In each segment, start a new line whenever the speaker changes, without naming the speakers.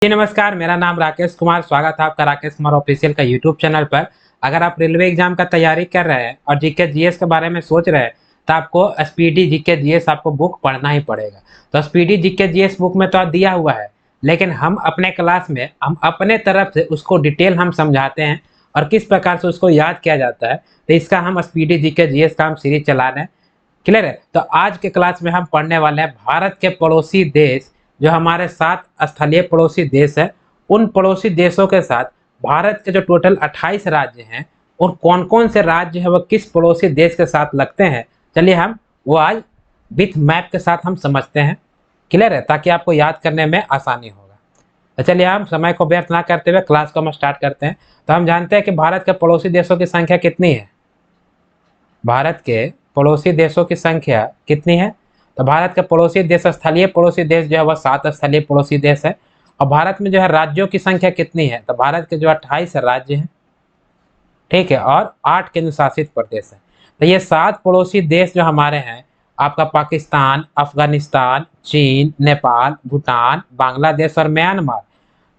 जी नमस्कार, मेरा नाम राकेश कुमार। स्वागत है आपका राकेश कुमार ऑफिशियल का यूट्यूब चैनल पर। अगर आप रेलवे एग्जाम का तैयारी कर रहे हैं और जीके जीएस के बारे में सोच रहे हैं तो आपको स्पीडी जीके जीएस आपको बुक पढ़ना ही पड़ेगा। तो स्पीडी जीके जीएस बुक में तो दिया हुआ है, लेकिन हम अपने क्लास में हम अपने तरफ से उसको डिटेल हम समझाते हैं और किस प्रकार से उसको याद किया जाता है। तो इसका हम स्पीडी जीके जीएस का हम सीरीज चला रहे हैं। क्लियर है। तो आज के क्लास में हम पढ़ने वाले हैं भारत के पड़ोसी देश, जो हमारे 7 स्थलीय पड़ोसी देश है, उन पड़ोसी देशों के साथ भारत के जो टोटल 28 राज्य हैं और कौन कौन से राज्य है वह किस पड़ोसी देश के साथ लगते हैं। चलिए हम वो आज विथ मैप के साथ हम समझते हैं। क्लियर है, ताकि आपको याद करने में आसानी होगा। तो चलिए हम समय को व्यर्थ ना करते हुए क्लास को हम स्टार्ट करते हैं। तो हम जानते हैं कि भारत के पड़ोसी देशों की संख्या कितनी है। भारत के पड़ोसी देशों की संख्या कितनी है? तो भारत के पड़ोसी देश, स्थलीय पड़ोसी देश जो है वह 7 स्थलीय पड़ोसी देश है। और भारत में जो है राज्यों की संख्या कितनी है? तो भारत के जो 28 राज्य हैं, ठीक है, और 8 केंद्र शासित प्रदेश है। तो ये 7 पड़ोसी देश जो हमारे हैं, आपका पाकिस्तान, अफगानिस्तान, चीन, नेपाल, भूटान, बांग्लादेश और म्यांमार।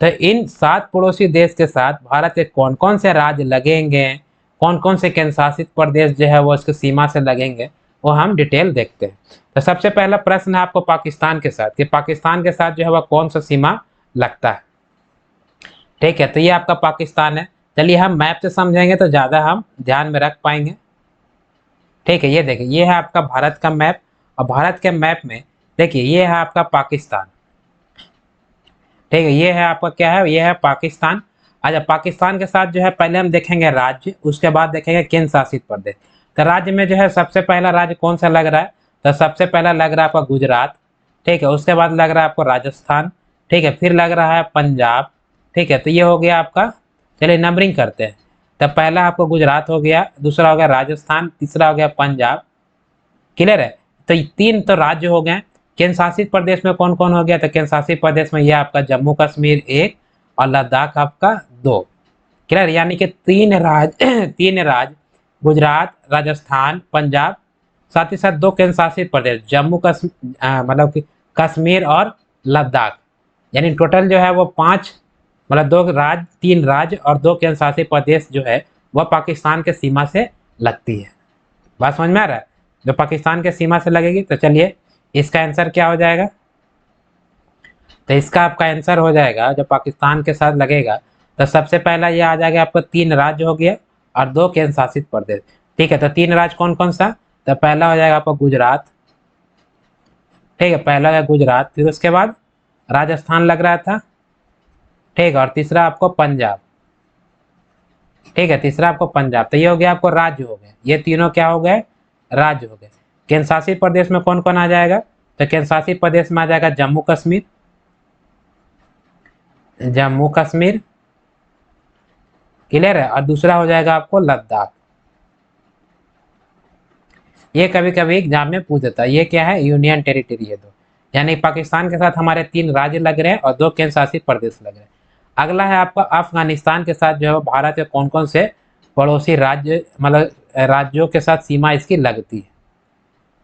तो इन 7 पड़ोसी देश के साथ भारत के कौन कौन से राज्य लगेंगे, कौन कौन से केंद्र शासित प्रदेश जो है वो इसकी सीमा से लगेंगे, वो हम डिटेल देखते हैं। तो सबसे पहला प्रश्न है आपको पाकिस्तान के साथ, कि पाकिस्तान के साथ जो है वह कौन सा सीमा लगता है। ठीक है, तो ये आपका पाकिस्तान है। चलिए हम मैप से समझेंगे तो ज़्यादा हम ध्यान में रख पाएंगे। ठीक है, ये देखिए, ये है आपका भारत का मैप। और भारत के मैप में देखिए, ये है आपका पाकिस्तान। ठीक है, ये है आपका क्या है, ये है पाकिस्तान। अच्छा, पाकिस्तान के साथ जो है पहले हम देखेंगे राज्य, उसके बाद देखेंगे केंद्र शासित प्रदेश। तो राज्य में जो है सबसे पहला राज्य कौन सा लग रहा है? तो सबसे पहला लग रहा है आपका गुजरात। ठीक है, उसके बाद लग रहा है आपको राजस्थान। ठीक है, फिर लग रहा है पंजाब। ठीक है, तो ये हो गया आपका। चलिए नंबरिंग करते हैं। तो पहला आपको गुजरात हो गया, दूसरा हो गया राजस्थान, तीसरा हो गया पंजाब। क्लियर है। तो 3 तो राज्य हो गए। केंद्र शासित प्रदेश में कौन कौन हो गया? तो केंद्र शासित प्रदेश में यह आपका जम्मू कश्मीर 1 और लद्दाख आपका 2। क्लियर, यानी कि 3 राज्य 3 राज्य, गुजरात, राजस्थान, पंजाब, साथ ही साथ 2 केंद्र शासित प्रदेश, जम्मू कश्मीर, मतलब कि कश्मीर और लद्दाख। यानी टोटल जो है वो 5, मतलब 2 राज्य, 3 राज्य और 2 केंद्र शासित प्रदेश जो है वह पाकिस्तान के सीमा से लगती है। बात समझ में आ रहा है? जो पाकिस्तान के सीमा से लगेगी। तो चलिए इसका आंसर क्या हो जाएगा? तो इसका आपका आंसर हो जाएगा, जो पाकिस्तान के साथ लगेगा, तो सबसे पहला ये आ जाएगा आपको 3 राज्य हो गया और 2 केंद्र शासित प्रदेश। ठीक है, तो 3 राज्य कौन कौन सा? तो पहला हो जाएगा आपका गुजरात। ठीक है, पहला है गुजरात, फिर उसके बाद राजस्थान लग रहा था। ठीक है, और तीसरा आपको पंजाब। ठीक है, तीसरा आपको पंजाब। तो ये हो गया आपको राज्य हो गए, ये तीनों क्या हो गए? राज्य हो गए। केंद्र शासित प्रदेश में कौन कौन आ जाएगा? तो केंद्र शासित प्रदेश में आ जाएगा जम्मू कश्मीर, जम्मू कश्मीर। क्लियर है। और दूसरा हो जाएगा आपको लद्दाख। ये कभी कभी एग्जाम में पूछ देता है, ये क्या है? यूनियन टेरिटरी है। दो, यानी पाकिस्तान के साथ हमारे 3 राज्य लग रहे हैं और 2 केंद्र शासित प्रदेश लग रहे हैं। अगला है आपका अफगानिस्तान के साथ जो है भारत के कौन कौन से पड़ोसी राज्य, मतलब राज्यों के साथ सीमा इसकी लगती है।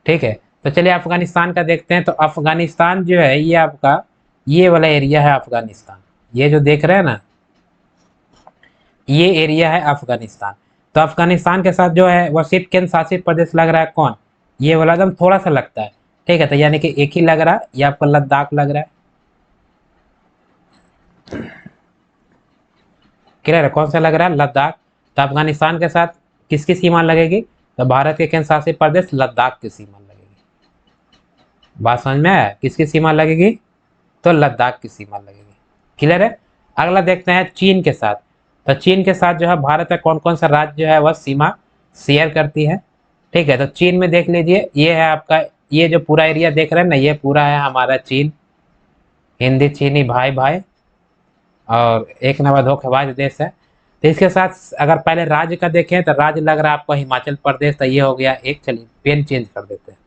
ठीक है, तो चलिए अफगानिस्तान का देखते हैं। तो अफगानिस्तान जो है ये आपका, ये वाला एरिया है अफगानिस्तान। ये जो देख रहे हैं ना, ये एरिया है अफगानिस्तान। तो अफगानिस्तान के साथ जो है वह सिर्फ केंद्र शासित प्रदेश लग रहा है। कौन? ये वाला एकदम थोड़ा सा लगता है। ठीक है, तो यानी कि एक ही लग रहा है, ये आपका लद्दाख लग रहा है। क्लियर है, कौन सा लग रहा है? लद्दाख। तो अफगानिस्तान के साथ किसकी सीमा लगेगी? तो भारत के केंद्र शासित प्रदेश लद्दाख की सीमा लगेगी। बात समझ में आया? किसकी सीमा लगेगी? तो लद्दाख की सीमा लगेगी। क्लियर है। अगला देखते हैं चीन के साथ। तो चीन के साथ जो है भारत में कौन कौन सा राज्य जो है वह सीमा शेयर करती है। ठीक है, तो चीन में देख लीजिए, ये है आपका, ये जो पूरा एरिया देख रहे हैं ना, ये पूरा है हमारा चीन। हिंदी चीनी भाई भाई, और एक नंबर धोखेबाज देश है। तो इसके साथ अगर पहले राज्य का देखें तो राज्य लग रहा है आपको हिमाचल प्रदेश। तो ये हो गया एक। चलिए पेन चेंज कर देते हैं,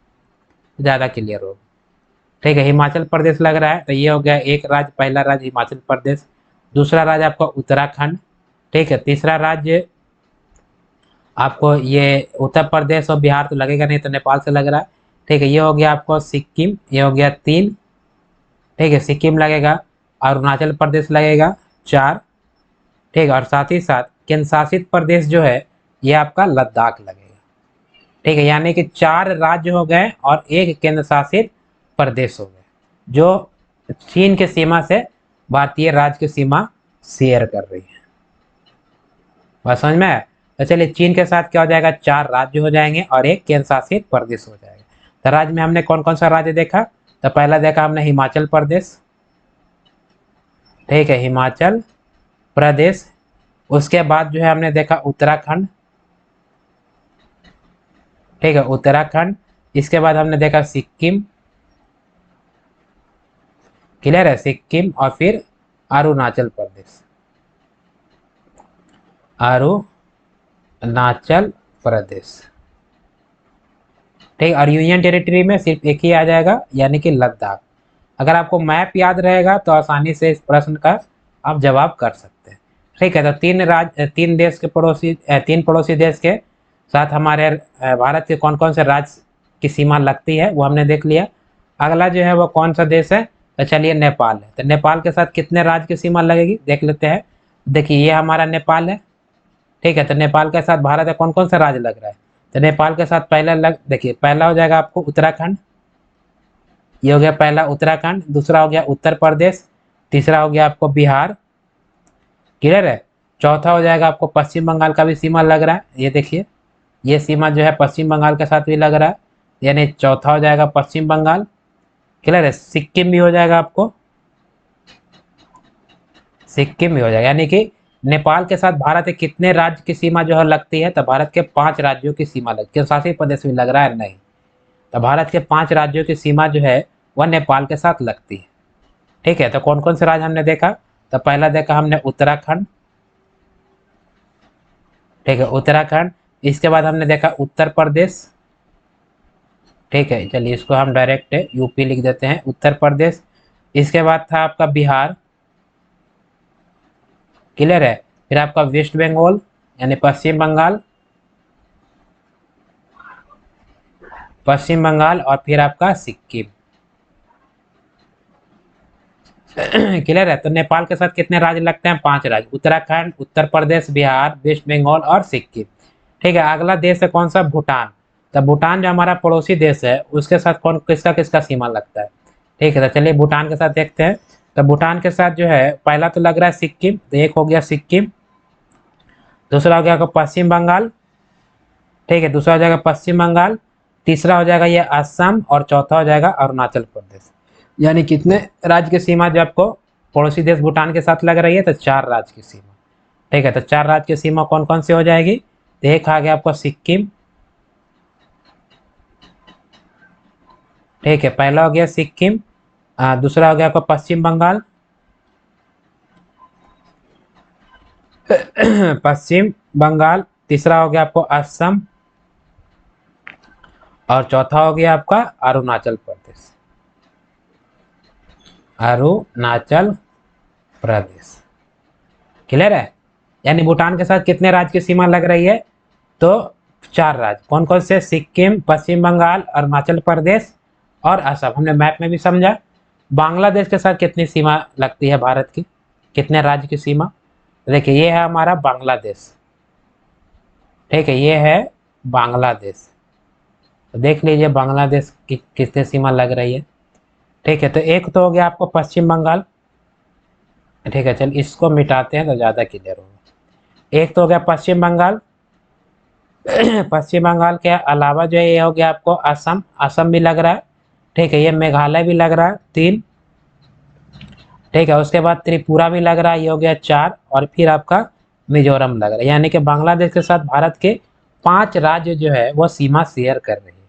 ज़्यादा क्लियर हो। ठीक है, हिमाचल प्रदेश लग रहा है। तो ये हो गया एक राज्य, पहला राज्य हिमाचल प्रदेश। दूसरा राज्य आपका उत्तराखंड। ठीक है, तीसरा राज्य आपको ये उत्तर प्रदेश और बिहार तो लगेगा नहीं, तो नेपाल से लग रहा है। ठीक है, ये हो गया आपको सिक्किम, ये हो गया 3। ठीक है, सिक्किम लगेगा। अरुणाचल प्रदेश लगेगा 4, ठीक है, और साथ ही साथ केंद्र शासित प्रदेश जो है ये आपका लद्दाख लगेगा, ठीक है, यानी कि 4 राज्य हो गए और एक केंद्र शासित प्रदेश हो गए जो चीन के सीमा से भारतीय राज्य की सीमा शेयर कर रही है। बात समझ में आया? तो चलिए चीन के साथ क्या हो जाएगा, 4 राज्य हो जाएंगे और एक केंद्र शासित प्रदेश हो जाएगा। तो राज्य में हमने कौन कौन सा राज्य देखा, तो पहला देखा हमने हिमाचल प्रदेश, ठीक है, हिमाचल प्रदेश। उसके बाद जो है हमने देखा उत्तराखंड, ठीक है, उत्तराखंड। इसके बाद हमने देखा सिक्किम, क्लियर है, सिक्किम। और फिर अरुणाचल प्रदेश, अरुणाचल प्रदेश, ठीक। और यूनियन टेरिटरी में सिर्फ एक ही आ जाएगा, यानी कि लद्दाख। अगर आपको मैप याद रहेगा तो आसानी से इस प्रश्न का आप जवाब कर सकते हैं, ठीक है। तो 3 देश के पड़ोसी 3 पड़ोसी देश के साथ हमारे भारत के कौन कौन से राज्य की सीमा लगती है वो हमने देख लिया। अगला जो है वो कौन सा देश है, तो चलिए नेपाल है। तो नेपाल के साथ कितने राज्य की सीमा लगेगी देख लेते हैं। देखिए ये हमारा नेपाल है, ठीक है। तो नेपाल के साथ भारत का कौन कौन सा राज्य लग रहा है, तो नेपाल के साथ देखिए पहला हो जाएगा आपको उत्तराखंड, ये हो गया पहला उत्तराखंड। दूसरा हो गया उत्तर प्रदेश, तीसरा हो गया आपको बिहार, क्लियर है। चौथा हो जाएगा आपको पश्चिम बंगाल का भी सीमा लग रहा है, ये देखिए ये सीमा जो है पश्चिम बंगाल के साथ भी लग रहा है, यानी चौथा हो जाएगा पश्चिम बंगाल, क्लियर है। सिक्किम भी हो जाएगा आपको, सिक्किम भी हो जाएगा, यानी कि नेपाल के साथ भारत के कितने राज्य की सीमा जो है लगती है, तो भारत के 5 राज्यों की सीमा लगती है। शासित प्रदेश भी लग रहा है नहीं, तो भारत के 5 राज्यों की सीमा जो है वह नेपाल के साथ लगती है, ठीक है। तो कौन कौन से राज्य हमने देखा, तो पहला देखा हमने उत्तराखंड, ठीक है, उत्तराखंड। इसके बाद हमने देखा उत्तर प्रदेश, ठीक है, चलिए इसको हम डायरेक्ट यूपी लिख देते हैं, उत्तर प्रदेश। इसके बाद था आपका बिहार, क्लियर है। फिर आपका वेस्ट बंगाल यानी पश्चिम बंगाल, पश्चिम बंगाल। और फिर आपका सिक्किम, क्लियर है। तो नेपाल के साथ कितने राज्य लगते हैं, 5 राज्य, उत्तराखंड, उत्तर प्रदेश, बिहार, वेस्ट बंगाल और सिक्किम, ठीक है। अगला देश है कौन सा, भूटान। तो भूटान जो हमारा पड़ोसी देश है उसके साथ कौन किसका किसका सीमा लगता है, ठीक है। तो चलिए भूटान के साथ देखते हैं। तो भूटान के साथ जो है पहला तो लग रहा है सिक्किम, तो एक हो गया सिक्किम। दूसरा हो गया आपका पश्चिम बंगाल, ठीक है, दूसरा हो जाएगा पश्चिम बंगाल। तीसरा हो जाएगा ये असम और चौथा हो जाएगा अरुणाचल प्रदेश। यानी कितने राज्य की सीमा जो आपको पड़ोसी देश भूटान के साथ लग रही है, तो 4 राज्य की सीमा, ठीक है। तो 4 राज्य की सीमा कौन कौन सी हो जाएगी, तो एक आ गया आपको सिक्किम, ठीक है, पहला हो गया सिक्किम। दूसरा हो गया आपका पश्चिम बंगाल, पश्चिम बंगाल। तीसरा हो गया आपको असम और चौथा हो गया आपका अरुणाचल प्रदेश, अरुणाचल प्रदेश, क्लियर है। यानी भूटान के साथ कितने राज्य की सीमा लग रही है, तो 4 राज्य, कौन कौन से, सिक्किम, पश्चिम बंगाल, अरुणाचल प्रदेश और असम। हमने मैप में भी समझा। बांग्लादेश के साथ कितनी सीमा लगती है भारत की, कितने राज्य की सीमा, देखिए ये है हमारा बांग्लादेश, ठीक है, ये है बांग्लादेश। तो देख लीजिए बांग्लादेश की कितनी सीमा लग रही है, ठीक है। तो एक तो हो गया आपको पश्चिम बंगाल, ठीक है, चल इसको मिटाते हैं तो ज़्यादा क्लियर होगा। एक तो हो गया पश्चिम बंगाल, पश्चिम बंगाल के अलावा जो है ये हो गया आपको असम, असम भी लग रहा है, ठीक है, ये मेघालय भी लग रहा है 3, ठीक है। उसके बाद त्रिपुरा भी लग रहा है, ये हो गया 4, और फिर आपका मिजोरम लग रहा है। यानी कि बांग्लादेश के साथ भारत के 5 राज्य जो है वो सीमा शेयर कर रही है,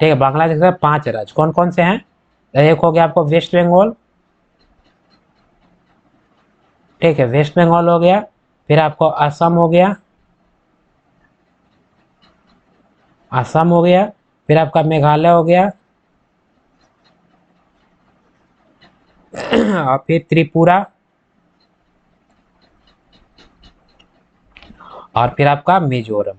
ठीक है। बांग्लादेश के साथ 5 राज्य कौन कौन से हैं, एक हो गया आपको वेस्ट बंगाल, ठीक है, वेस्ट बंगाल हो गया। फिर आपको असम हो गया, असम हो गया। फिर आपका मेघालय हो गया, और फिर त्रिपुरा, और फिर आपका मिजोरम।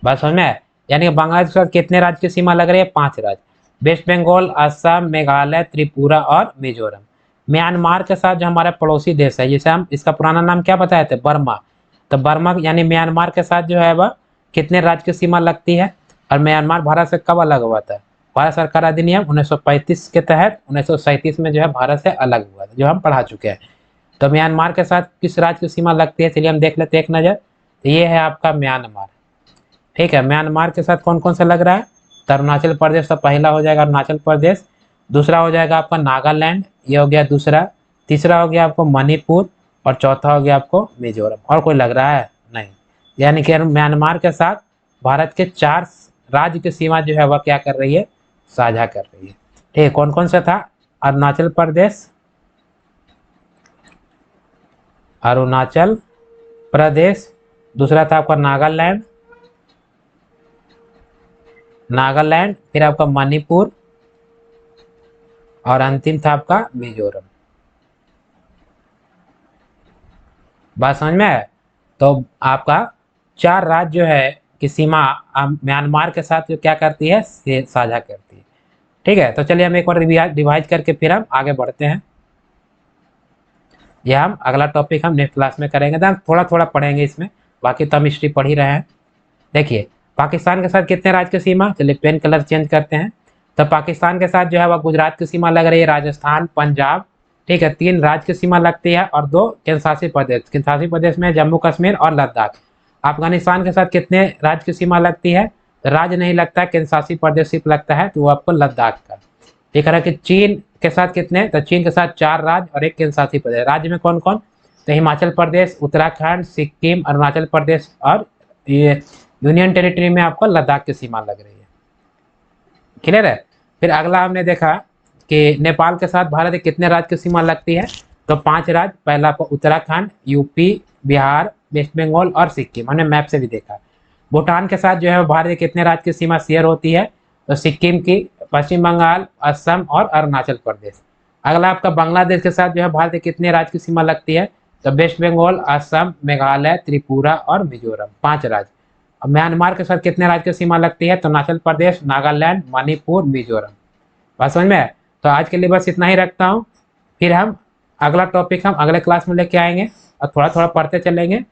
बस समझ में आया? यानी कि बांग्लादेश के साथ कितने राज्य की सीमा लग रही है, 5 राज्य। वेस्ट बंगाल, असम, मेघालय, त्रिपुरा और मिजोरम। म्यांमार के साथ जो हमारा पड़ोसी देश है, जिसे हम इसका पुराना नाम क्या बताए थे, बर्मा, तो बर्मा यानी म्यांमार के साथ जो है वह कितने राज्य की सीमा लगती है, और म्यांमार भारत से कब अलग हुआ था? भारत सरकार अधिनियम 1935 के तहत 1937 में जो है भारत से अलग हुआ था, जो हम पढ़ा चुके हैं। तो म्यांमार के साथ किस राज्य की सीमा लगती है, चलिए हम देख लेते हैं एक नज़र। तो ये है आपका म्यांमार। ठीक है, म्यांमार के साथ कौन कौन सा लग रहा है? तो अरुणाचल प्रदेश तो पहला हो जाएगा, अरुणाचल प्रदेश। दूसरा हो जाएगा आपका नागालैंड, ये हो गया दूसरा। तीसरा हो गया आपको मणिपुर, और चौथा हो गया आपको मिजोरम। और कोई लग रहा है? नहीं। यानी कि म्यांमार के साथ भारत के 4 राज्य की सीमा जो है वह क्या कर रही है, साझा कर रही है। ठीक है, कौन कौन सा था? अरुणाचल प्रदेश, अरुणाचल प्रदेश, दूसरा था आपका नागालैंड, नागालैंड, फिर आपका मणिपुर, और अंतिम था आपका मिजोरम। बात समझ में है? तो आपका 4 राज्य जो है की सीमा म्यांमार के साथ जो क्या करती है, साझा करती है। ठीक है, तो चलिए हम एक बार रिवाइज करके फिर हम आगे बढ़ते हैं। यह हम अगला टॉपिक हम नेक्स्ट क्लास में करेंगे, तो हम थोड़ा थोड़ा पढ़ेंगे इसमें, बाकी तो हम हिस्ट्री पढ़ ही रहे हैं। देखिए, पाकिस्तान के साथ कितने राज्य की सीमा, चलिए पेन कलर चेंज करते हैं। तो पाकिस्तान के साथ जो है वह गुजरात की सीमा लग रही है, राजस्थान, पंजाब। ठीक है, 3 राज्य की सीमा लगती है, और 2 केंद्र शासित प्रदेश। केंद्र शासित प्रदेश में जम्मू कश्मीर और लद्दाख। अफगानिस्तान के साथ कितने राज्य की सीमा लगती है? तो राज्य नहीं लगता, केंद्र शासित प्रदेश सिर्फ लगता है, तो वो आपको लद्दाख का। एक है कि चीन के साथ कितने, तो चीन के साथ 4 राज्य और 1 केंद्र शासित प्रदेश। राज्य में कौन कौन? तो हिमाचल प्रदेश, उत्तराखंड, सिक्किम, अरुणाचल प्रदेश, और ये यूनियन टेरिटरी में आपको लद्दाख की सीमा लग रही है। क्लियर है? फिर अगला हमने देखा कि नेपाल के साथ भारत के कितने राज्य की सीमा लगती है? तो 5 राज्य। पहला आपको उत्तराखंड, यूपी, बिहार, वेस्ट बंगाल और सिक्किम, हमने मैप से भी देखा। भूटान के साथ जो है भारत के कितने राज्य की सीमा शेयर होती है? तो सिक्किम की, पश्चिम बंगाल, असम और अरुणाचल प्रदेश। अगला आपका बांग्लादेश के साथ जो है भारत के कितने राज्य की सीमा लगती है? तो वेस्ट बंगाल, असम, मेघालय, त्रिपुरा और मिजोरम, 5 राज्य। अब म्यांमार के साथ कितने राज्य की सीमा लगती है? तो अरुणाचल प्रदेश, नागालैंड, मणिपुर, मिजोरम। बात समझ में है? तो आज के लिए बस इतना ही रखता हूँ। फिर हम अगला टॉपिक हम अगले क्लास में लेके आएंगे, और थोड़ा थोड़ा पढ़ते चलेंगे।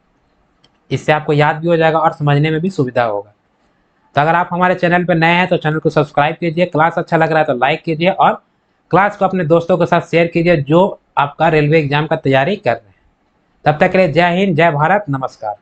इससे आपको याद भी हो जाएगा और समझने में भी सुविधा होगा। तो अगर आप हमारे चैनल पर नए हैं तो चैनल को सब्सक्राइब कीजिए, क्लास अच्छा लग रहा है तो लाइक कीजिए, और क्लास को अपने दोस्तों के साथ शेयर कीजिए जो आपका रेलवे एग्जाम का तैयारी कर रहे हैं। तब तक के लिए जय हिंद, जय भारत, नमस्कार।